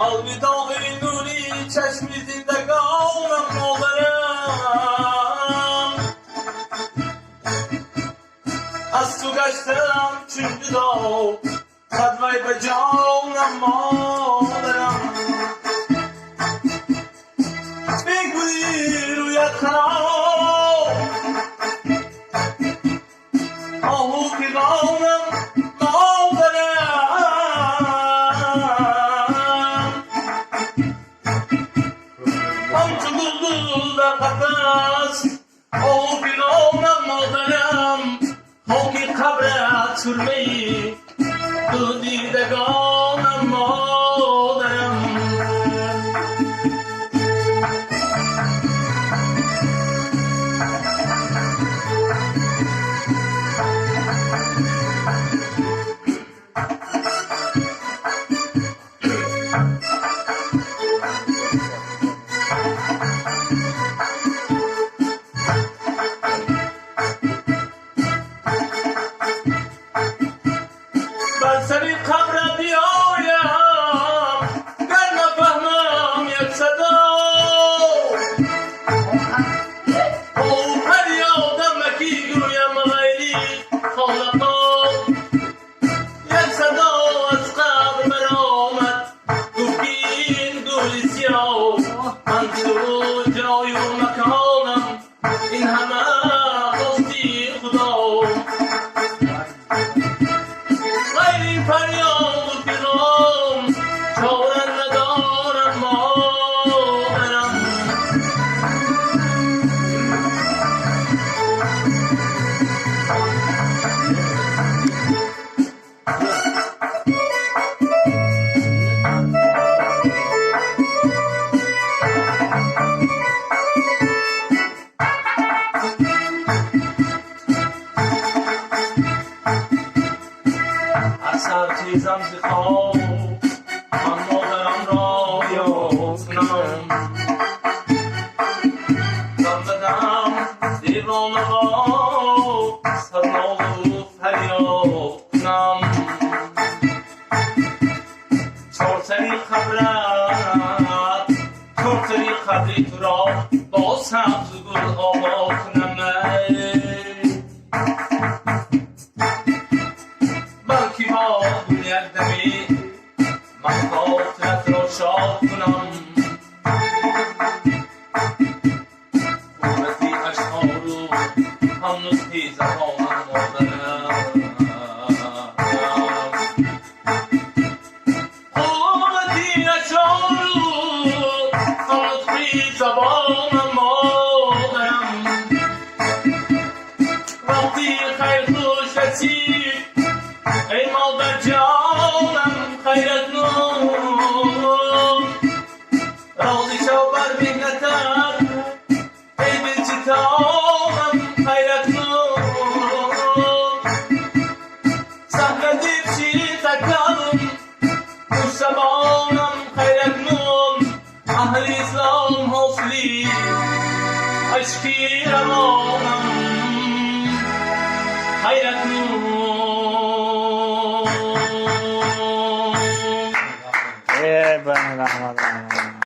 الوداع نوری چشم زندگانم مادرم، از تو گشتم چون جدا صدمه به جانم مادرم. بگویی رویت خراب آهو پیغانم مادرم، همچو بلبل در قفس آهو پیغانم مادرم. خاکی قبرت سرمه‌ای دو دیدگانم مادرم. بر سری قبر بیایم گر نفهمم یک صدا، او فریادم کی گویم غیری خالقا. یک صدا از قبر برآمد گفت این گل سیاه، من تو جای و مکانم این همه خواستی خدا. فریاد و پیغام چاره ندارم مادرم. از هر چیزم ز خواب من مادرم را یافتم، دم بدم دیوانه ها سرناز و فریاد کنم. چهار سری خبرت چهار سری خبری تو را با سبز و گل آوا کنم. بلکی با یک دمی من خاطرت را شاد کنم. قوتی اشعار و هم نطقی زبانم مادرم. قوتی اشعار و هم نطقی زبانم مادرم. وقتی خیر خوش رسید ای مادر جانم خیرت نور، راضی شو بر مهنتت ای دلچتانم خیرت نور. سهل دیب شی تکرم خوش شبانم خیرت نور. اهل اسلام حوصلی عشقی روانم خیرت نور. بسم الله الرحمن الرحیم.